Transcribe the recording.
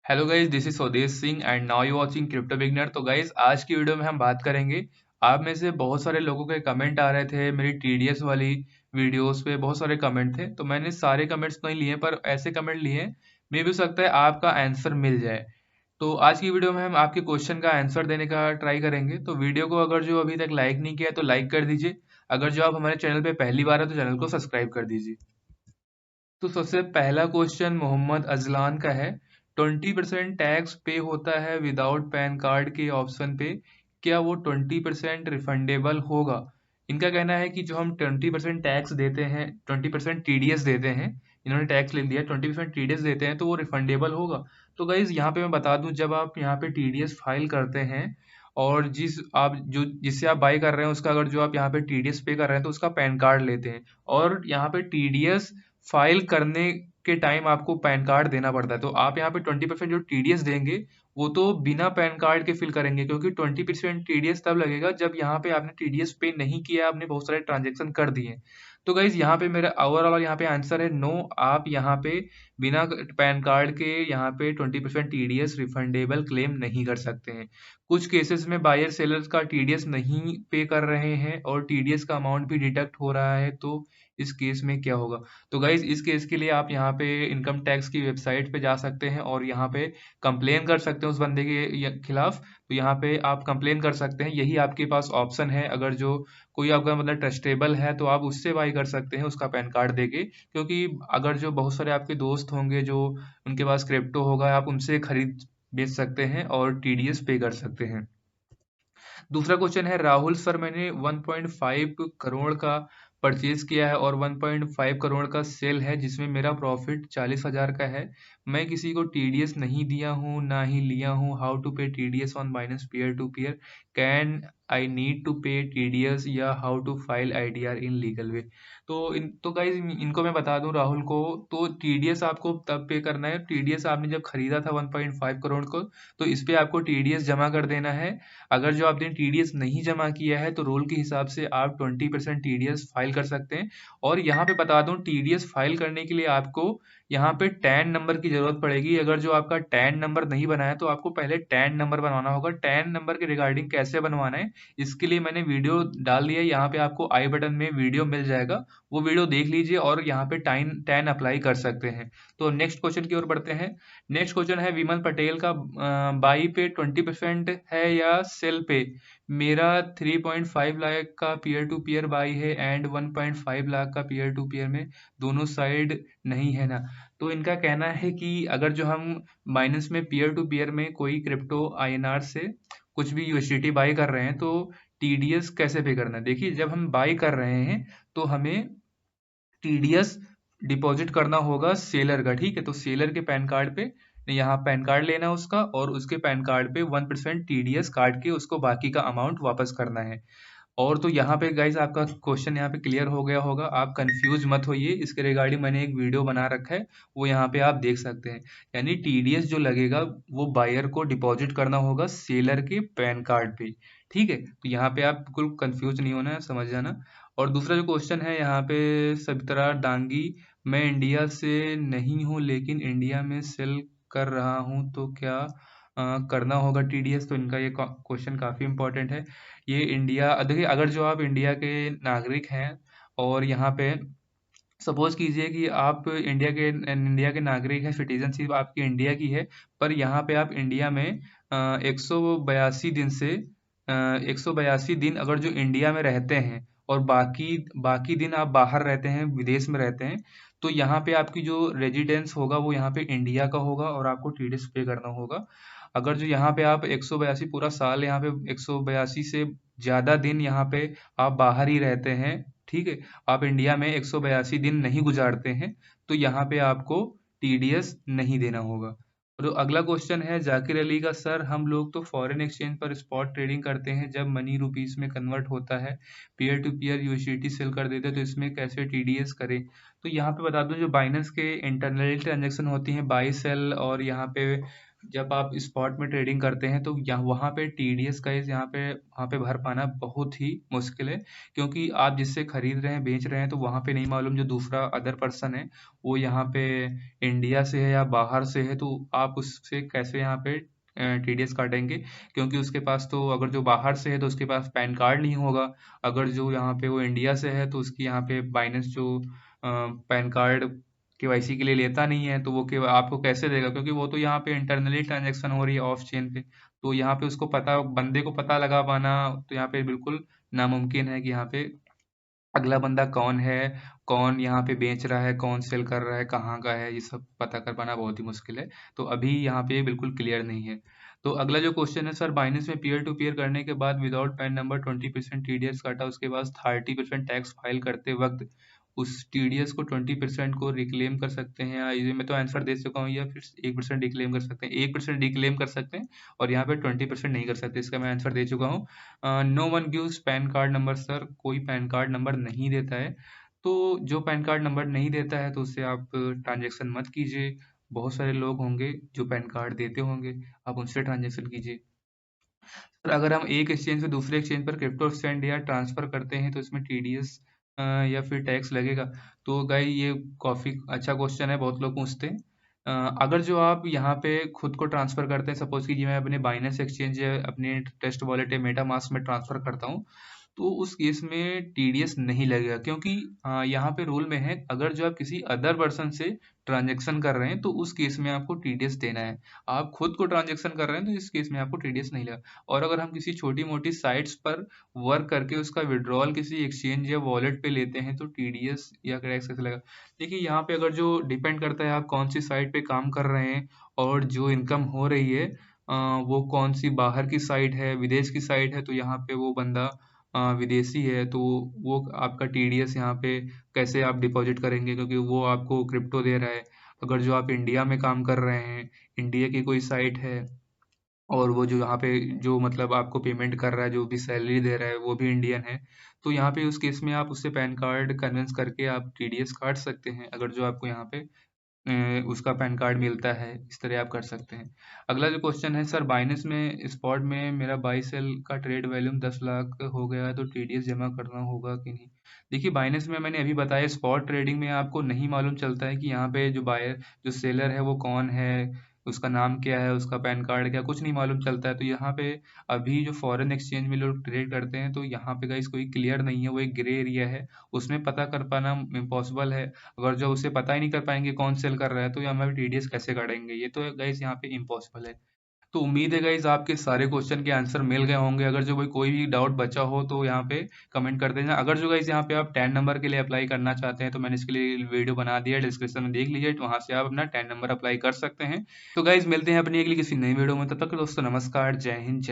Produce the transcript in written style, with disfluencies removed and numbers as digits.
Hello guys, this is स्वदेश Singh and now you watching crypto beginner. तो guys आज की वीडियो में हम बात करेंगे। आप में से बहुत सारे लोगों के कमेंट आ रहे थे मेरी टीडीएस वाली वीडियोस पे, बहुत सारे कमेंट थे। तो मैंने सारे कमेंट्स नहीं लिए पर ऐसे कमेंट लिए मे भी हो सकता है आपका आंसर मिल जाए। तो आज की वीडियो में हम आपके क्वेश्चन का आंसर देने का ट्राई करेंगे। तो वीडियो को अगर जो अभी तक लाइक नहीं किया है तो लाइक कर दीजिए। अगर जो आप हमारे चैनल पे पहली बार है तो चैनल को सब्सक्राइब कर दीजिए। तो सबसे पहला क्वेश्चन मोहम्मद अजलान का है। 20% टैक्स पे होता है विदाउट पैन कार्ड के ऑप्शन पे, क्या वो 20% रिफंडेबल होगा? इनका कहना है कि जो हम 20% टैक्स देते हैं, 20% टीडीएस देते हैं, इन्होंने टैक्स ले लिया, 20% टीडीएस देते हैं तो वो रिफंडेबल होगा। तो गाइज यहाँ पे मैं बता दूं, जब आप यहाँ पे टीडीएस फाइल करते हैं और जिससे आप बाई कर रहे हैं उसका अगर जो आप यहाँ पे टीडीएस पे कर रहे हैं तो उसका पैन कार्ड लेते हैं। और यहाँ पे टीडीएस फाइल करने के टाइम आपको पैन कार्ड देना पड़ता है। तो आप यहाँ पे 20% जो टीडीएस देंगे वो तो बिना पैन कार्ड के फिल करेंगे, क्योंकि 20% टीडीएस तब लगेगा जब यहाँ पे आपने टीडीएस पे नहीं किया, आपने बहुत सारे ट्रांजेक्शन कर दिए। तो गाइज यहाँ पे मेरा ओवरऑल यहाँ पे आंसर है नो। आप यहाँ पे बिना पैन कार्ड के यहाँ पे 20% टीडीएस रिफंडेबल क्लेम नहीं कर सकते हैं। कुछ केसेस में बायर सेलर्स का टीडीएस नहीं पे कर रहे हैं और टीडीएस का अमाउंट भी डिडक्ट हो रहा है, तो इस केस में क्या होगा? तो गाइज इस केस के लिए आप यहाँ पे इनकम टैक्स की वेबसाइट पे जा सकते हैं और यहाँ पे कंप्लेन कर सकते हैं उस बंदे के खिलाफ। तो यहाँ पे आप कंप्लेन कर सकते हैं, यही आपके पास ऑप्शन है। अगर जो कोई आपका मतलब ट्रस्टेबल है तो आप उससे बाई कर सकते हैं उसका पैन कार्ड देके, क्योंकि अगर जो बहुत सारे आपके दोस्त होंगे जो उनके पास क्रिप्टो होगा, आप उनसे खरीद बेच सकते हैं और टीडीएस पे कर सकते हैं। दूसरा क्वेश्चन है राहुल सर, मैंने 1.5 करोड़ का परचेज किया है और 1.5 करोड़ का सेल है जिसमें मेरा प्रॉफिट 40,000 का है। मैं किसी को टीडीएस नहीं दिया हूँ ना ही लिया हूँ। How to pay TDS on Binance peer to peer? Can I need to pay TDS या how to file IDR in legal way? तो गाइज इनको मैं बता दूं राहुल को, तो टीडीएस आपको तब पे करना है, टीडीएस आपने जब खरीदा था 1.5 करोड़ को तो इस पे आपको टीडीएस जमा कर देना है। अगर जो आपने टीडीएस नहीं जमा किया है तो रूल के हिसाब से आप 20% टीडीएस फाइल कर सकते हैं। और यहाँ पे बता दूं, टीडीएस फाइल करने के लिए आपको यहाँ पे टैन नंबर की जरूरत पड़ेगी। अगर जो आपका टैन नंबर नहीं बना है तो आपको पहले टैन नंबर बनवाना होगा। टैन नंबर के रिगार्डिंग कैसे बनवाना है इसके लिए मैंने वीडियो डाल दिया है, यहाँ पे आपको आई बटन में वीडियो मिल जाएगा, वो वीडियो देख लीजिए और यहाँ पे टैन अप्लाई कर सकते हैं। तो नेक्स्ट क्वेश्चन की ओर बढ़ते हैं। नेक्स्ट क्वेश्चन है विमल पटेल का, बाई पे 20% है या सेल पे? मेरा 3.5 लाख का पीयर टू पीयर बाई है एंड 1.5 लाख का पीयर टू पीयर में, दोनों साइड नहीं है ना? तो इनका कहना है कि अगर जो हम माइनस में पीयर टू पीयर में कोई क्रिप्टो आईएनआर से कुछ भी यूएसडीटी बाई कर रहे हैं तो टीडीएस कैसे पे करना है? देखिए, जब हम बाई कर रहे हैं तो हमें टीडीएस डिपॉजिट करना होगा सेलर का, ठीक है? तो सेलर के पैन कार्ड पे यहाँ पैन कार्ड लेना है उसका और उसके पैन कार्ड पे 1% टीडीएस काट के उसको बाकी का अमाउंट वापस करना है। और तो यहाँ पे गाइज आपका क्वेश्चन यहाँ पे क्लियर हो गया होगा, आप कंफ्यूज मत होइए। इसके रिगार्डिंग मैंने एक वीडियो बना रखा है, वो यहाँ पे आप देख सकते हैं। यानी टीडीएस जो लगेगा वो बायर को डिपॉजिट करना होगा सेलर के पैन कार्ड पे, ठीक है? तो यहाँ पे आप बिल्कुल कंफ्यूज नहीं होना है, समझ जाना। और दूसरा जो क्वेश्चन है यहाँ पे सवित्रा डांगी, मैं इंडिया से नहीं हूँ लेकिन इंडिया में सेल कर रहा हूँ तो क्या करना होगा टीडीएस? तो इनका ये क्वेश्चन काफ़ी इंपॉर्टेंट है। ये इंडिया, देखिए अगर जो आप इंडिया के नागरिक हैं और यहाँ पे सपोज कीजिए कि आप इंडिया के नागरिक हैं, सिटीजनशिप आपकी इंडिया की है, पर यहाँ पे आप इंडिया में 182 दिन अगर जो इंडिया में रहते हैं और बाकी बाकी दिन आप बाहर रहते हैं, विदेश में रहते हैं, तो यहाँ पे आपकी जो रेजिडेंस होगा वो यहाँ पे इंडिया का होगा और आपको टीडीएस पे करना होगा। अगर जो यहाँ पे आप 182 पूरा साल, यहाँ पे 182 से ज़्यादा दिन यहाँ पे आप बाहर ही रहते हैं, ठीक है, आप इंडिया में 182 दिन नहीं गुजारते हैं, तो यहाँ पे आपको टीडीएस नहीं देना होगा। और अगला क्वेश्चन है जाकिर अली का, सर हम लोग तो फॉरेन एक्सचेंज पर स्पॉट ट्रेडिंग करते हैं, जब मनी रुपीस में कन्वर्ट होता है peer to peer USDT sell कर देते हैं, तो इसमें कैसे टीडीएस करें? तो यहाँ पे बता दूं, जो बाइनेंस के इंटरनल ट्रांजेक्शन होती हैं बाई सेल और यहाँ पे जब आप स्पॉट में ट्रेडिंग करते हैं तो यहाँ वहाँ पे टीडीएस का वहाँ पे भर पाना बहुत ही मुश्किल है, क्योंकि आप जिससे खरीद रहे हैं बेच रहे हैं तो वहाँ पे नहीं मालूम जो दूसरा अदर पर्सन है वो यहाँ पे इंडिया से है या बाहर से है, तो आप उससे कैसे यहाँ पे टीडीएस काटेंगे, क्योंकि उसके पास तो अगर जो बाहर से है तो उसके पास पैन कार्ड नहीं होगा, अगर जो यहाँ पे वो इंडिया से है तो उसकी यहाँ पे बाइनेंस जो पैन कार्ड केवाईसी के लिए लेता नहीं है, तो वो के आपको कैसे देगा, क्योंकि वो तो यहाँ पे इंटरनली ट्रांजैक्शन हो रही है ऑफ चेन पे। तो यहाँ पे उसको पता बंदे को पता लगा पाना तो यहाँ पे बिल्कुल नामुमकिन है कि यहाँ पे अगला बंदा कौन है, कौन यहाँ पे बेच रहा है, कौन सेल कर रहा है, कहाँ का है, ये सब पता कर पाना बहुत ही मुश्किल है। तो अभी यहाँ पे बिल्कुल क्लियर नहीं है। तो अगला जो क्वेश्चन है, सर बाइनेंस में पीयर टू पीयर करने के बाद विदाउट पैन नंबर 20% टीडीएस काटा, उसके बाद 30% टैक्स फाइल करते वक्त उस टीडीएस को 20% को रिक्लेम कर सकते हैं, या ये मैं तो आंसर दे चुका हूँ, या फिर 1% डिक्लेम कर सकते हैं। 1% डिक्लेम कर सकते हैं और यहाँ पे 20% नहीं कर सकते, इसका मैं आंसर दे चुका हूँ। No one gives PAN card number, sir कोई पैन कार्ड नंबर नहीं देता है। तो जो पैन कार्ड नंबर नहीं देता है तो उससे आप ट्रांजैक्शन मत कीजिए। बहुत सारे लोग होंगे जो पैन कार्ड देते होंगे, आप उनसे ट्रांजैक्शन कीजिए। सर अगर हम एक एक्सचेंज से दूसरे एक्सचेंज पर क्रिप्टो सेंड या ट्रांसफर करते हैं तो इसमें टीडीएस या फिर टैक्स लगेगा? तो गाई ये काफ़ी अच्छा क्वेश्चन है, बहुत लोग पूछते हैं। अगर जो आप यहाँ पे खुद को ट्रांसफर करते हैं, सपोज कीजिए मैं अपने बाइनेंस एक्सचेंज या अपने ट्रस्ट वॉलेट या मेटामास्क में ट्रांसफर करता हूँ, तो उस केस में टीडीएस नहीं लगेगा, क्योंकि यहाँ पे रूल में है अगर जो आप किसी अदर पर्सन से ट्रांजैक्शन कर रहे हैं तो उस केस में आपको टीडीएस देना है। आप खुद को ट्रांजैक्शन कर रहे हैं तो इस केस में आपको टीडीएस नहीं लगा। और अगर हम किसी छोटी मोटी साइट्स पर वर्क करके उसका विड्रॉल किसी एक्सचेंज या वॉलेट पे लेते हैं तो टीडीएस या टैक्स कैसे लगा? देखिए यहाँ पे अगर जो डिपेंड करता है आप कौन सी साइट पे काम कर रहे हैं और जो इनकम हो रही है वो कौन सी बाहर की साइट है, विदेश की साइट है, तो यहाँ पे वो बंदा विदेशी है तो वो आपका टीडीएस यहाँ पे कैसे आप डिपॉजिट करेंगे, क्योंकि वो आपको क्रिप्टो दे रहा है। अगर जो आप इंडिया में काम कर रहे हैं, इंडिया की कोई साइट है और वो जो यहाँ पे जो मतलब आपको पेमेंट कर रहा है, जो भी सैलरी दे रहा है वो भी इंडियन है, तो यहाँ पे उस केस में आप उससे पैन कार्ड कन्विंस करके आप टीडीएस काट सकते हैं, अगर जो आपको यहाँ पे उसका पैन कार्ड मिलता है, इस तरह आप कर सकते हैं। अगला जो क्वेश्चन है, सर बाइनेंस में स्पॉट में मेरा बाई सेल का ट्रेड वॉल्यूम 10 लाख हो गया है तो टीडीएस जमा करना होगा कि नहीं? देखिए बाइनेंस में मैंने अभी बताया स्पॉट ट्रेडिंग में आपको नहीं मालूम चलता है कि यहाँ पे जो बायर जो सेलर है वो कौन है, उसका नाम क्या है, उसका पैन कार्ड क्या, कुछ नहीं मालूम चलता है। तो यहाँ पे अभी जो फॉरेन एक्सचेंज में लोग ट्रेड करते हैं तो यहाँ पे गाइस कोई क्लियर नहीं है, वो एक ग्रे एरिया है, उसमें पता कर पाना इम्पॉसिबल है। अगर जो उसे पता ही नहीं कर पाएंगे कौन सेल कर रहा है तो ये हमें टीडीएस कैसे काटेंगे, ये तो गाइस यहाँ पे इम्पॉसिबल है। तो उम्मीद है गाइस आपके सारे क्वेश्चन के आंसर मिल गए होंगे। अगर जो कोई भी डाउट बचा हो तो यहाँ पे कमेंट कर देना। अगर जो गाइस यहाँ पे आप 10 नंबर के लिए अप्लाई करना चाहते हैं तो मैंने इसके लिए वीडियो बना दिया है, डिस्क्रिप्शन में देख लीजिए, तो वहाँ से आप अपना 10 नंबर अप्लाई कर सकते हैं। तो गाइस मिलते हैं अपनी अगली किसी नई वीडियो में, तब तक दोस्तों नमस्कार, जय हिंद, जय भारत।